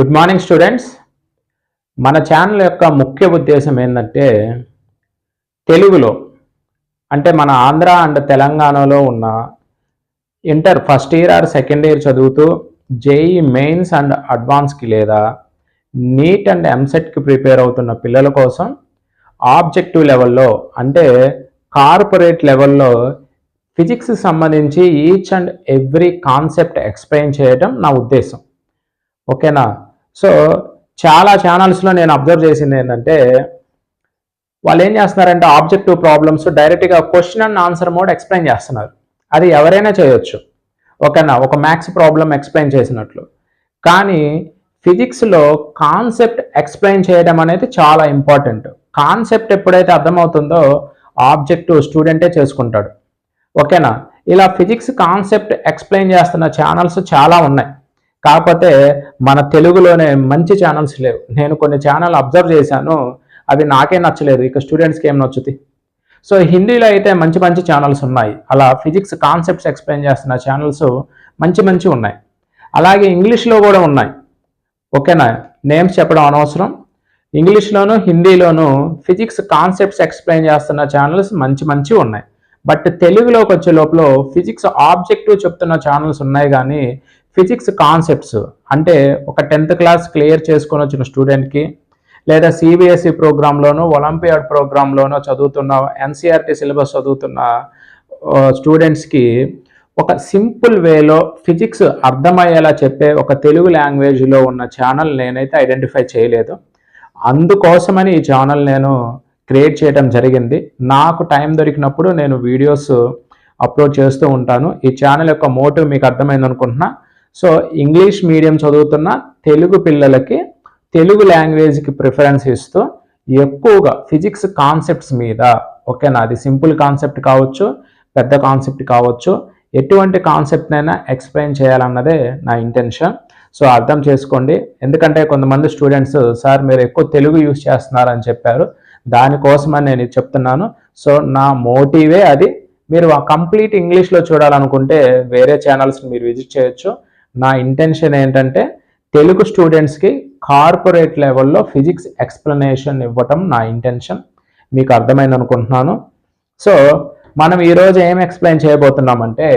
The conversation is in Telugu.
Good morning students. మన ఛానల్ యొక్క ముఖ్య ఉద్దేశం ఏంటంటే తెలుగులో అంటే మన ఆంధ్ర అండ్ తెలంగాణలో ఉన్న inter first year are second year చదువుతూ జేఈ మెయిన్స్ అండ్ అడ్వాన్స్కి లేదా నీట్ అండ్ ఎంసెట్కి ప్రిపేర్ అవుతున్న పిల్లల కోసం ఆబ్జెక్టివ్ లెవెల్లో అంటే కార్పొరేట్ లెవెల్లో ఫిజిక్స్ సంబంధించి each and every concept explain చేయడం నా ఉద్దేశం. ఓకేనా? సో చాలా ఛానల్స్లో నేను అబ్జర్వ్ చేసింది ఏంటంటే వాళ్ళు ఏం చేస్తున్నారంటే ఆబ్జెక్టివ్ ప్రాబ్లమ్స్ డైరెక్ట్గా question and answer mode explain చేస్తున్నారు. అది ఎవరైనా చేయొచ్చు, ఓకేనా, ఒక మ్యాథ్స్ ప్రాబ్లం ఎక్స్ప్లెయిన్ చేసినట్లు. కానీ ఫిజిక్స్లో కాన్సెప్ట్ ఎక్స్ప్లెయిన్ చేయడం అనేది చాలా ఇంపార్టెంట్. కాన్సెప్ట్ ఎప్పుడైతే అర్థమవుతుందో ఆబ్జెక్టివ్ స్టూడెంటే చేసుకుంటాడు. ఓకేనా? ఇలా ఫిజిక్స్ కాన్సెప్ట్ ఎక్స్ప్లెయిన్ చేస్తున్న ఛానల్స్ చాలా ఉన్నాయి. కాకపోతే మన తెలుగులోనే మంచి ఛానల్స్ లేవు. నేను కొన్ని ఛానల్ అబ్జర్వ్ చేశాను, అవి నాకే నచ్చలేదు, ఇక స్టూడెంట్స్కి ఏం నచ్చుతాయి. సో హిందీలో అయితే మంచి మంచి ఛానల్స్ ఉన్నాయి, అలా ఫిజిక్స్ కాన్సెప్ట్స్ ఎక్స్ప్లెయిన్ చేస్తున్న ఛానల్స్ మంచి ఉన్నాయి. అలాగే ఇంగ్లీష్లో కూడా ఉన్నాయి. ఓకేనా? నేమ్స్ చెప్పడం అనవసరం. ఇంగ్లీష్లోను హిందీలోను ఫిజిక్స్ కాన్సెప్ట్స్ ఎక్స్ప్లెయిన్ చేస్తున్న ఛానల్స్ మంచి ఉన్నాయి. బట్ తెలుగులోకి వచ్చే లోపల ఫిజిక్స్ ఆబ్జెక్టివ్ చెప్తున్న ఛానల్స్ ఉన్నాయి, కానీ ఫిజిక్స్ కాన్సెప్ట్స్ అంటే ఒక 10th క్లాస్ క్లియర్ చేసుకొని వచ్చిన స్టూడెంట్కి లేదా సిబిఎస్ఈ ప్రోగ్రాంలోనో ఒలింపియాడ్ ప్రోగ్రాంలోనో చదువుతున్న ఎన్సీఆర్టీ సిలబస్ చదువుతున్న స్టూడెంట్స్కి ఒక సింపుల్ వేలో ఫిజిక్స్ అర్థమయ్యేలా చెప్పే ఒక తెలుగు లాంగ్వేజ్లో ఉన్న ఛానల్ నేనైతే ఐడెంటిఫై చేయలేదు. అందుకోసమని ఈ ఛానల్ నేను క్రియేట్ చేయడం జరిగింది. నాకు టైం దొరికినప్పుడు నేను వీడియోస్ అప్లోడ్ చేస్తూ ఉంటాను. ఈ ఛానల్ యొక్క మోటివ్ మీకు అర్థమైంది అనుకుంటున్నా. సో ఇంగ్లీష్ మీడియం చదువుతున్న తెలుగు పిల్లలకి తెలుగు లాంగ్వేజ్కి ప్రిఫరెన్స్ ఇస్తూ ఎక్కువగా ఫిజిక్స్ కాన్సెప్ట్స్ మీద, ఓకేనా, అది సింపుల్ కాన్సెప్ట్ కావచ్చు, పెద్ద కాన్సెప్ట్ కావచ్చు, ఎటువంటి కాన్సెప్ట్నైనా ఎక్స్ప్లెయిన్ చేయాలన్నదే నా ఇంటెన్షన్. సో అర్థం చేసుకోండి. ఎందుకంటే కొంతమంది స్టూడెంట్స్ సార్ మీరు ఎక్కువ తెలుగు యూజ్ చేస్తున్నారని చెప్పారు, దానికోసమని నేను చెప్తున్నాను. సో నా మోటివే అది. మీరు కంప్లీట్ ఇంగ్లీష్లో చూడాలనుకుంటే వేరే ఛానల్స్ని మీరు విజిట్ చేయొచ్చు. నా ఇంటెన్షన్ ఏంటంటే తెలుగు స్టూడెంట్స్కి కార్పొరేట్ లెవెల్లో ఫిజిక్స్ ఎక్స్ప్లెనేషన్ ఇవ్వటం నా ఇంటెన్షన్. మీకు అర్థమైంది అనుకుంటున్నాను. సో మనం ఈరోజు ఏం ఎక్స్ప్లెయిన్ చేయబోతున్నామంటే